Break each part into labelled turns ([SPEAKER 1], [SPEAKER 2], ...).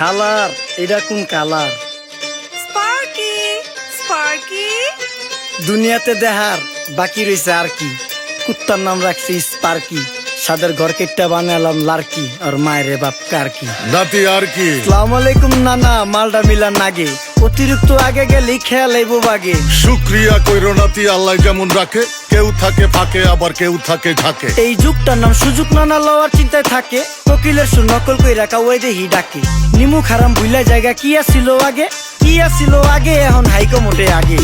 [SPEAKER 1] খালার এটা কোন কালার?
[SPEAKER 2] স্পার্কি স্পার্কি
[SPEAKER 1] দুনিয়াতে দেহার বাকি রয়েছে আর কি। কুত্তার নাম রাখছি স্পার্কি, সাদের ঘর কেটটা বানালাম লার্কি, আর মায়ের বাপ কারকি।
[SPEAKER 3] নাতি আর কি?
[SPEAKER 1] আসসালামু আলাইকুম নানা, মালডা মিলা নাগে, অতিরিক্ত আগে গেলে খেয়াল আইবো বাগে।
[SPEAKER 3] শুক্রিয়া কইরো নাতি, আল্লাহ যেমন রাখে, কেউ থাকে ফাঁকে আবার কেউ থাকে ঝাঁকে।
[SPEAKER 1] এই যুগটার নাম সুযোগ নানা লওয়ার চিন্তায় থাকে, কোকিলের সুর নকল কই রাখা ওই দেহি ডাকে। নিমু খারাম ভুলা জায়গা কি আসিল আগে, কি আসিল আগে, এখন হাইকো মোটে আগে।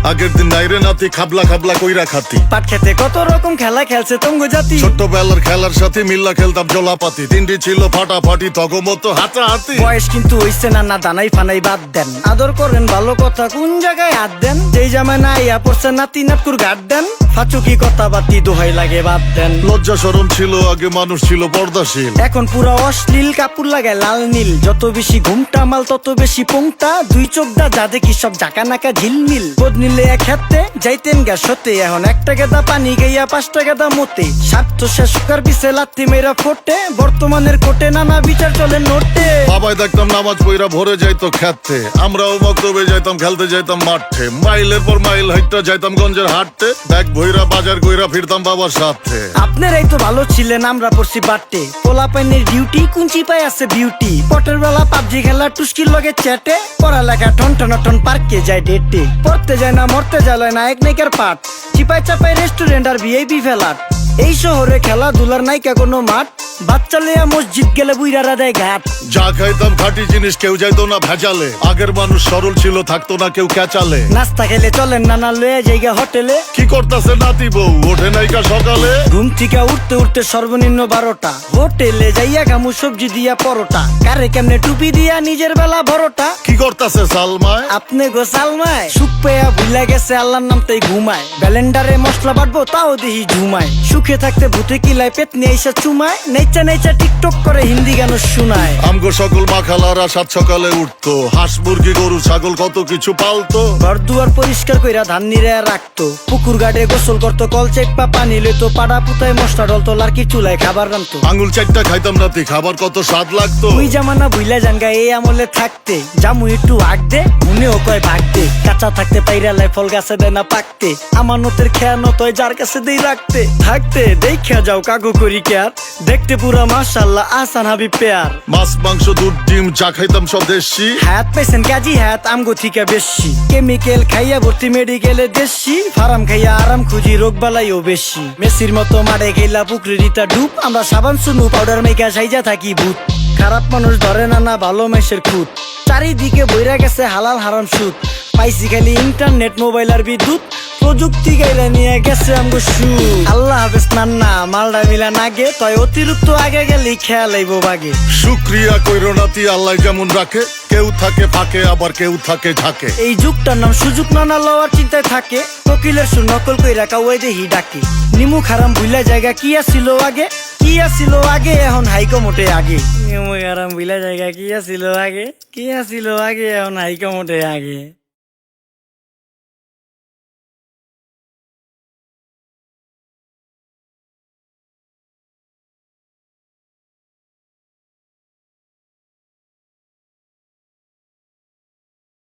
[SPEAKER 3] আগের দিন নাইরে নাতি খাবলা খাবলা কইরা খাতি,
[SPEAKER 1] পাট খেতে কত রকম খেলা খেলছে তঙ্গ জাতি।
[SPEAKER 3] ছোট্টবেলার খেলার সাথে মিল্লা খেলতাম জলাপাতি, তিনটি ছিল ফাটাফাটি তগমতো হাতাহাতি।
[SPEAKER 1] বয়স কিন্তু হইছে না দানাই ফানাই বাদ দেন, আদর করেন ভালো কথা কোন জায়গায় হাত দেন। যেই জামায় না ইয়া পড়ছে নাতি নাটকুর গাট দেন, ফাচুকি কথা বাতি দোহাই লাগে বাদ দেন।
[SPEAKER 3] লজ্জা শরম ছিল আগে, মানুষ ছিল পর্দাশীল,
[SPEAKER 1] এখন পুরো অশ্লীল কাপড় লাগায় লাল নীল। যত বেশি ঘুমটা মাল তত বেশি পোংটা, দুই চোখটা যা দেখি সব জাকা নাকা ঝিলমিল। বোধ নিলে এক হাতে যাইতেন গা সতে, এখন একটা গেদা পানি গাইয়া 5টা গেদা মতে। স্বার্থ শেষ কার পিছে লাত্তি মেয়েরা ফোটে, বর্তমানের কোটে নানা বিচার চলে নোটে।
[SPEAKER 3] বাবাই দেখতাম নামাজ পইরা ভরে যাইতো খেতে, আমরাও মক্তবে যাইতাম, খেলতে যাইতাম মাঠে। মাইলের পর মাইল হাইটটা যাইতাম গঞ্জের হাটতে, ব্যাগ ভইরা বাজার কইরা ফিরতাম বাবার সাথে।
[SPEAKER 1] আপনারাই তো ভালো ছিলেন, আমরা পড়ছি বাটে। পোলা পাইনের ডিউটি কুঞ্চি পাই আছে বিউটি, পটের বেলা পাবজি খেলা টুস্কির লগে চ্যাটে। পড়ালেখা টন টন টন পার্কে যায় ডেটে, পড়তে যায় না মরতে যায় নায়ক নায়িকার পাঠ। চিপাই চাপাই রেস্টুরেন্ট আর ভিআইপি ফেলাট, এই শহরে খেলাধুলার নাইকা কোনো মাঠ। বাচ্চা লেয়া মসজিদ গেলে বুইরারা দেয় ঘাট।
[SPEAKER 3] যা খাইতাম খাঁটি জিনিস, কেউ যাইতো না ভেজালে। আগের মানুষ সরল ছিল, থাকতো না কেউ ক্যাচালে।
[SPEAKER 1] নাস্তা খেলে চলেন নানা লয়ে জায়গা হোটেলে।
[SPEAKER 3] কি করতাছে নাতি বউ, ওঠে নাইকা সকালে।
[SPEAKER 1] ঘুম থেকে উঠতে উঠতে সর্বনিম্ন 12টা, হোটেলে যাইয়া গামু সবজি দিয়া পরোটা। কারে কেমনে টুপি দিয়া নিজের বেলা বড়টা।
[SPEAKER 3] কি করতাছে সালমায়?
[SPEAKER 1] আপনি গো সালমায় সুখ পেয়া ভুলে গেছে আল্লাহর নাম তাই ঘুমায়। ব্যালেন্ডারে মশলা বাটবো তাও দেহি ঝুমায়। সুখে থাকতে ভূতে কিলায় পেট নিয়ে এসে চুমায়। নেচা নেচা টিকটক করে হিন্দি গান শুনায়।
[SPEAKER 3] আমগো সকল মাখালারা সাত সকালে উঠতো, হাঁস মুরগি গরু ছাগল কত কিছু পালতো।
[SPEAKER 1] ঘর দুয়ার পরিষ্কার কইরা ধান নিরে রাখতো, পুকুর গাড়ে গোসল করতো, কল চেপা পানি লইতো। পাড়া পুতায় মশলা ডলতো, লার্কি চুলায় খাবার রান্তো।
[SPEAKER 3] আঙুল চারটা খাইতাম নাতি, খাবার কত স্বাদ লাগতো।
[SPEAKER 1] ওই জামানা ভুইলা জাঙ্গা এই আমলে থাকতে, জামু একটু আগ দে মনেও কয় ভাগ দে। কাঁচা থাকতে পাইরা লাই ফল গাছে দেয় না পাকতে, আমানতের খেয়ানত হয় যার কাছে দেই রাখতে। থাকতে দেখা যাও কাগু করি কেয়ার, দেখতে পুরা মাশাআল্লাহ আহসান হাবিব পেয়ার।
[SPEAKER 3] মাছ মাংস দুধ ডিম যা খাইতাম সব দেশি,
[SPEAKER 1] হাত পেছেন কাজী হাত আমগো থিকা বেশি। কেমিক্যাল খাইয়া ভর্তি মেডিকেলে দেশি, ফার্ম খাইয়া আরাম খুঁজি রোগ বালাইও বেশি। মেসির মতো মারে গেলা পুকুরে রিতা ডুব, আমরা সাবান সুনু পাউডার মেকা সাইজা থাকি ভূত। খারাপ মানুষ ধরে না ভালো মেসের খুঁত, চারিদিকে বইরা গেছে হালাল হারাম সুদ। পাইছি খালি ইন্টারনেট মোবাইল আর বিদ্যুৎ, প্রযুক্তি গাইলা নিয়ে গেছে আমগো সুদ। আল্লাহ হাফেজ নান্না, মালডা মিলা নাগে, তয় অতিরিক্ত আগে গেলি খেয়াল আইবো বাগে।
[SPEAKER 3] শুক্রিয়া কইরো নাতি, আল্লাহ যেমন রাখে, কেউ থাকে ফাঁকে আবার কেউ থাকে ঝাঁকে।
[SPEAKER 1] এই যুগটার নাম সুযোগ নানা লওয়ার চিন্তায় থাকে, কোকিলের সুর নকল কই রাখা ওই দেহি ডাকে। নিমু খারাম ভুলা জায়গা কি আসিল আগে, কি আসিল আগে, এখন হাইকো মোটে আগে। নিমু খারাম ভুলা জায়গা কি আসিল আগে, কি আসিল আগে, এখন হাইকো মোটে আগে।